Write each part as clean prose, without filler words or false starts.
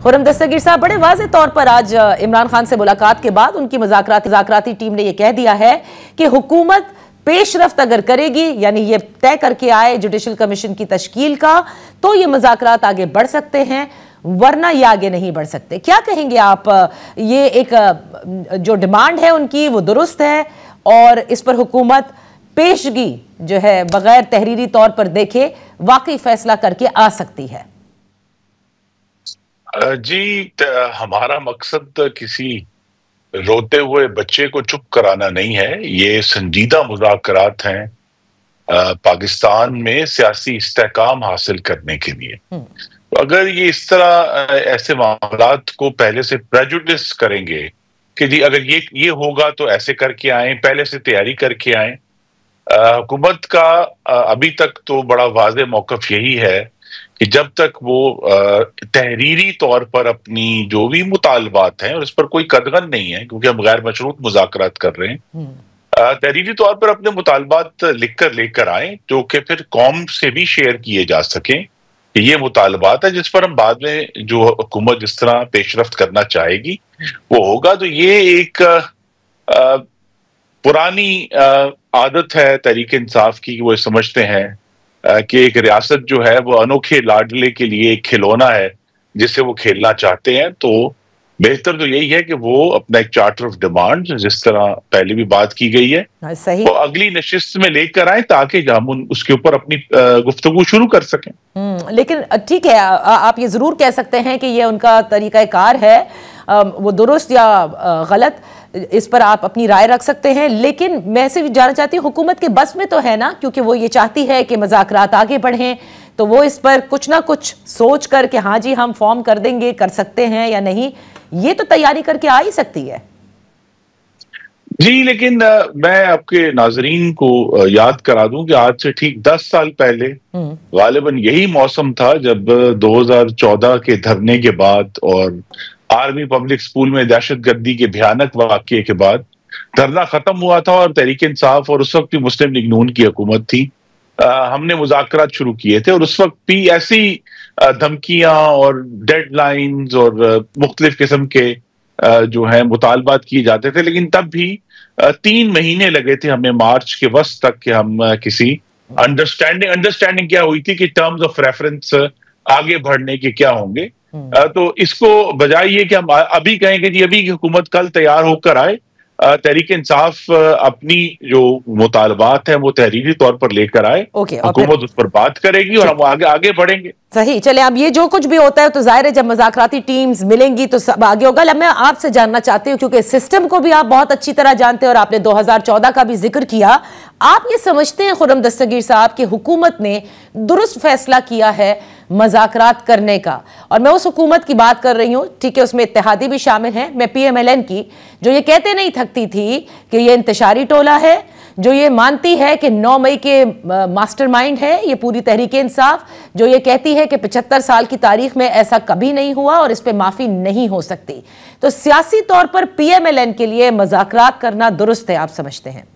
खुर्रम दस्तगीर साहब, बड़े वाज़े तौर पर आज इमरान खान से मुलाकात के बाद उनकी मुज़ाकराती टीम ने यह कह दिया है कि हुकूमत पेशरफ्त अगर करेगी, यानी ये तय करके आए जुडिशल कमीशन की तश्कील का, तो ये मुज़ाकरात आगे बढ़ सकते हैं, वरना ये आगे नहीं बढ़ सकते। क्या कहेंगे आप? ये एक जो डिमांड है उनकी वो दुरुस्त है और इस पर हुकूमत पेशगी जो है बगैर तहरीरी तौर पर देखे वाकई फैसला करके आ सकती है? जी, हमारा मकसद किसी रोते हुए बच्चे को चुप कराना नहीं है। ये संजीदा मुज़ाकरात हैं पाकिस्तान में सियासी इस्तेहकाम हासिल करने के लिए। तो अगर ये इस तरह ऐसे मामलात को पहले से प्रेजुडिस करेंगे कि जी अगर ये होगा तो ऐसे करके आए, पहले से तैयारी करके आए। हुकूमत का अभी तक तो बड़ा वाज़ेह मौक़िफ़ यही है कि जब तक वो तहरीरी तौर पर अपनी जो भी मुतालबात हैं और इस पर कोई कदगन नहीं है क्योंकि हम गैर मशरूत मुज़ाकरात कर रहे हैं, तहरीरी तौर पर अपने मुतालबात लिख कर लेकर आए जो कि फिर कौम से भी शेयर किए जा सकें कि ये मुतालबात है जिस पर हम बाद में जो हुकूमत जिस तरह पेशरफ्त करना चाहेगी वो होगा। तो ये एक पुरानी आदत है तहरीक इंसाफ की, वो समझते हैं कि एक रियासत जो है वो अनोखे लाडले के लिए एक खिलौना है जिसे वो खेलना चाहते हैं। तो बेहतर तो यही है कि वो अपना एक चार्टर ऑफ डिमांड, जिस तरह पहले भी बात की गई है, सही, वो अगली नशिस्त में लेकर आए ताकि हम उसके ऊपर अपनी गुफ्तगू शुरू कर सकें। लेकिन ठीक है, आप ये जरूर कह सकते हैं कि ये उनका तरीकाकार है, वो दुरुस्त या गलत, इस पर आप अपनी राय रख सकते हैं। लेकिन मैं से जानना चाहती हूँ, हुकूमत के बस में तो है ना, क्योंकि वो ये चाहती है कि मुज़ाकरात आगे बढ़ें, तो वो इस पर कुछ ना कुछ सोच कर कि हाँ जी हम फॉर्म कर देंगे, कर सकते हैं या नहीं, ये तो तैयारी करके आ ही सकती है। जी, लेकिन मैं आपके नाजरीन को याद करा दूं कि आज से ठीक 10 साल पहले गालिबन यही मौसम था जब 2014 के धरने के बाद और आर्मी पब्लिक स्कूल में दहशतगर्दी के भयानक वाकये के बाद धरना खत्म हुआ था और तहरीक इंसाफ और उस वक्त भी मुस्लिम लीग नून की हुकूमत थी। हमने मुज़ाकरात शुरू किए थे और उस वक्त भी ऐसी धमकियां और डेडलाइंस और मुख्तलिफ किस्म के जो है मुतालबात किए जाते थे, लेकिन तब भी 3 महीने लगे थे हमें मार्च के वस्त तक कि हम किसी अंडरस्टैंडिंग क्या हुई थी कि टर्म्स ऑफ रेफरेंस आगे बढ़ने के क्या होंगे। तो इसको बजाय ये कि हम अभी कहें कि जी अभी हुकूमत कल तैयार होकर आए, तहरीक इंसाफ अपनी जो मुतालबात है वो तहरीरी तौर पर लेकर आए, हुकूमत उस पर बात करेगी और हम आगे बढ़ेंगे। सही, चले अब ये जो कुछ भी होता है तो जाहिर है जब मुज़ाकराती टीम्स मिलेंगी तो सब आगे होगा। अब मैं आपसे जानना चाहती हूँ, क्योंकि सिस्टम को भी आप बहुत अच्छी तरह जानते हैं और आपने 2014 का भी जिक्र किया, आप ये समझते हैं खुर्रम दस्तगीर साहब कि हुकूमत ने दुरुस्त फैसला किया है मुज़ाकरात करने का? और मैं उस हुकूमत की बात कर रही हूँ, ठीक है, उसमें इत्तेहादी भी शामिल हैं, मैं PMLN की, जो ये कहते नहीं थकती थी कि ये इंतशारी टोला है, जो ये मानती है कि 9 मई के मास्टरमाइंड है ये पूरी तहरीक इंसाफ, जो ये कहती है कि 75 साल की तारीख में ऐसा कभी नहीं हुआ और इस पे माफी नहीं हो सकती। तो सियासी तौर पर PMLN के लिए मुज़ाकरात करना दुरुस्त है, आप समझते हैं?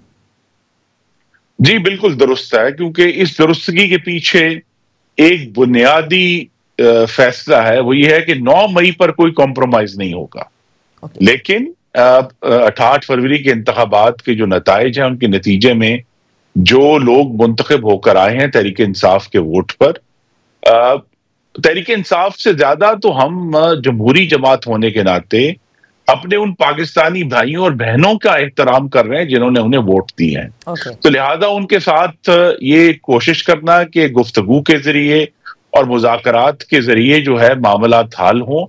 जी बिल्कुल दुरुस्त है, क्योंकि इस दुरुस्तगी के पीछे एक बुनियादी फैसला है, वो ये है कि 9 मई पर कोई कॉम्प्रोमाइज नहीं होगा। लेकिन 8 फरवरी के इंतखाबात के जो नताइज हैं उनके नतीजे में जो लोग मुंतखब होकर आए हैं तहरीक इंसाफ के वोट पर, तहरीक इंसाफ से ज्यादा तो हम जमहूरी जमात होने के नाते अपने उन पाकिस्तानी भाइयों और बहनों का एहतराम कर रहे हैं जिन्होंने उन्हें वोट दिए हैं। तो लिहाजा उनके साथ ये कोशिश करना कि गुफ्तगू के जरिए और मुज़ाकरात के जरिए जो है मामलात हल हों,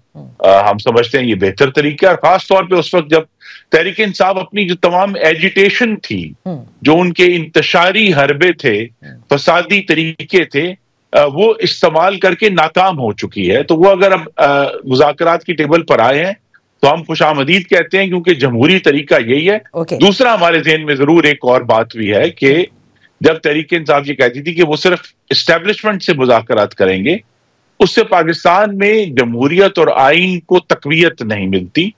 हम समझते हैं ये बेहतर तरीका है। और खास तौर पे उस वक्त जब तहरीक इंसाफ अपनी जो तमाम एजिटेशन थी, जो उनके इंतशारी हरबे थे, फसादी तरीके थे, वो इस्तेमाल करके नाकाम हो चुकी है। तो वो अगर अब मुज़ाकरात की टेबल पर आए हैं तो हम खुशामदीद कहते हैं, क्योंकि जमहूरी तरीका यही है। दूसरा हमारे ज़हन में जरूर एक और बात भी है कि जब तहरीक इंसाफ ये कहती थी कि वो सिर्फ एस्टेब्लिशमेंट से मुज़ाकरात करेंगे, उससे पाकिस्तान में जमहूरियत और आइन को तकवीयत नहीं मिलती।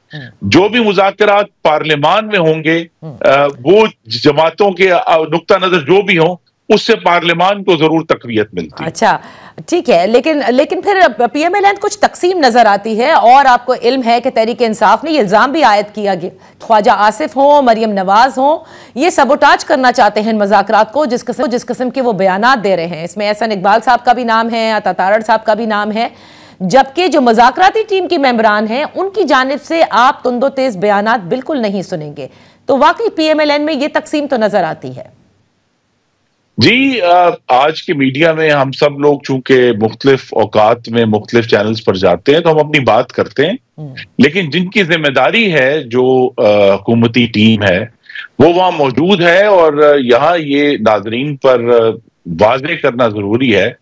जो भी मुज़ाकरात पार्लियामान में होंगे वो जमातों के नुक्ता नजर जो भी हों उससे पार्लियामान को जरूर तकवीयत मिलती है। अच्छा, ठीक है, लेकिन फिर पीएमएल कुछ तकसीम नजर आती है, और आपको इल्म है कि तहरीक इंसाफ ने ये इल्जाम भी आयद किया गया, ख्वाजा आसिफ हो, मरियम नवाज हो, ये सबोटाज करना चाहते हैं मुज़ाकरात को, जिस किस्म के वो बयानात दे रहे हैं। इसमें एहसन इकबाल साहब का भी नाम है, अता तारड़ साहब का भी नाम है, जबकि जो मुज़ाकराती टीम के मेंबरान हैं उनकी जानिब से आप तुंदो तेज बयानात बिल्कुल नहीं सुनेंगे। तो वाकई पीएमएलएन में ये तकसीम तो नजर आती है। जी, आज के मीडिया में हम सब लोग चूंकि मुख्तलिफ औकात में मुख्तलिफ चैनल्स पर जाते हैं तो हम अपनी बात करते हैं, लेकिन जिनकी जिम्मेदारी है, जो हुकूमती टीम है, वो वहां मौजूद है। और यहाँ ये नाजरीन पर वाज़ेह करना जरूरी है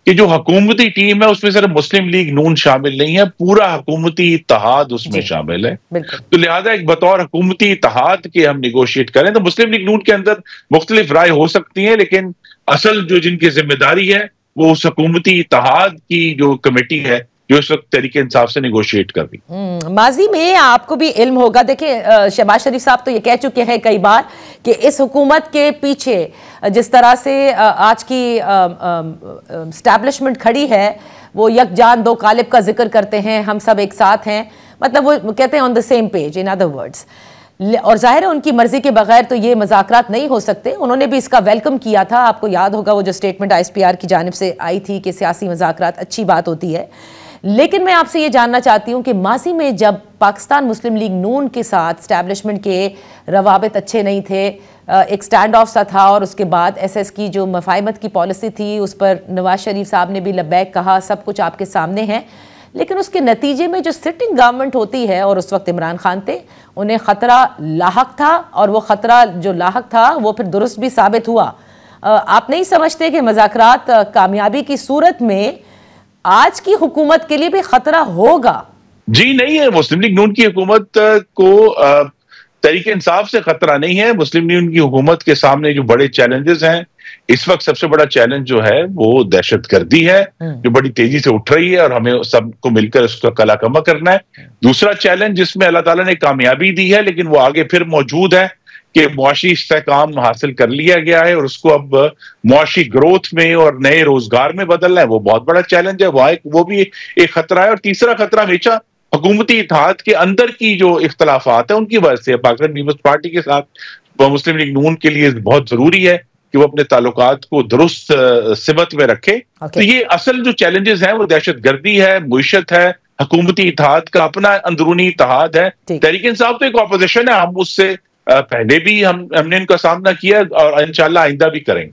कि जो हुकूमती टीम है उसमें सिर्फ मुस्लिम लीग नून शामिल नहीं है, पूरा हुकूमती इत्तेहाद उसमें शामिल है। तो लिहाजा एक बतौर हुकूमती इत्तेहाद के हम निगोशिएट करें तो मुस्लिम लीग नून के अंदर मुख्तलिफ राय हो सकती है, लेकिन असल जो जिनकी जिम्मेदारी है वो उस हुकूमती इत्तेहाद की जो कमेटी है जो इस वक्त तहरीक इंसाफ से निगोशिएट कर रही। माजी में आपको भी इल्म होगा, देखिए शहबाज शरीफ साहब तो ये कह चुके हैं कई बार कि इस हुकूमत के पीछे जिस तरह से आज की स्टैब्लिशमेंट खड़ी है, वो यकजान दो कालिब का जिक्र करते हैं, हम सब एक साथ हैं, मतलब वो कहते हैं on the same page, in other words. और जाहिर है उनकी मर्जी के बगैर तो ये मुज़ाकरात नहीं हो सकते। उन्होंने भी इसका वेलकम किया था, आपको याद होगा वो जो स्टेटमेंट ISPR की जानिब से आई थी कि सियासी मुज़ाकरात अच्छी बात होती है। लेकिन मैं आपसे ये जानना चाहती हूँ कि माजी में जब पाकिस्तान मुस्लिम लीग नून के साथ स्टैब्लिशमेंट के रवाबित अच्छे नहीं थे, एक स्टैंड ऑफ सा था, और उसके बाद SS की जो मफाहमत की पॉलिसी थी उस पर नवाज शरीफ साहब ने भी लब्बैक कहा, सब कुछ आपके सामने है, लेकिन उसके नतीजे में जो सिटिंग गवर्नमेंट होती है, और उस वक्त इमरान खान थे, उन्हें ख़तरा लाहक था, और वो ख़तरा जो लाहक था वो फिर दुरुस्त भी साबित हुआ। आप नहीं समझते कि मुज़ाकरात कामयाबी की सूरत में आज की हुकूमत के लिए भी खतरा होगा? जी नहीं है, मुस्लिम लीग नून की हुकूमत को तहरीक इंसाफ से खतरा नहीं है। मुस्लिम लीग की हुकूमत के सामने जो बड़े चैलेंजेस हैं, इस वक्त सबसे बड़ा चैलेंज जो है वो दहशतगर्दी है, जो बड़ी तेजी से उठ रही है, और हमें सबको मिलकर उसका कलाकमा करना है। दूसरा चैलेंज जिसमें अल्लाह ताला ने कामयाबी दी है, लेकिन वो आगे फिर मौजूद है, कि मुआशी इस्तेहकाम हासिल कर लिया गया है और उसको अब मुआशी ग्रोथ में और नए रोजगार में बदलना है, वो बहुत बड़ा चैलेंज है, वो भी एक खतरा है। और तीसरा खतरा हमेशा हुकूमती इत्तेहाद के अंदर की जो इख्तलाफात है उनकी वजह से पाकिस्तान पीपल्स पार्टी के साथ मुस्लिम लीग नून के लिए बहुत जरूरी है कि वो अपने ताल्लुकात को दुरुस्त सिमत में रखे। तो ये असल जो चैलेंजेस हैं वो दहशतगर्दी है, मुईशत है, हुकूमती इत्तेहाद का अपना अंदरूनी इत्तेहाद है। तहरीक इंसाफ तो एक ऑपोजिशन है, हम उससे पहले भी हमने इनका सामना किया और इंशाल्लाह आइंदा भी करेंगे।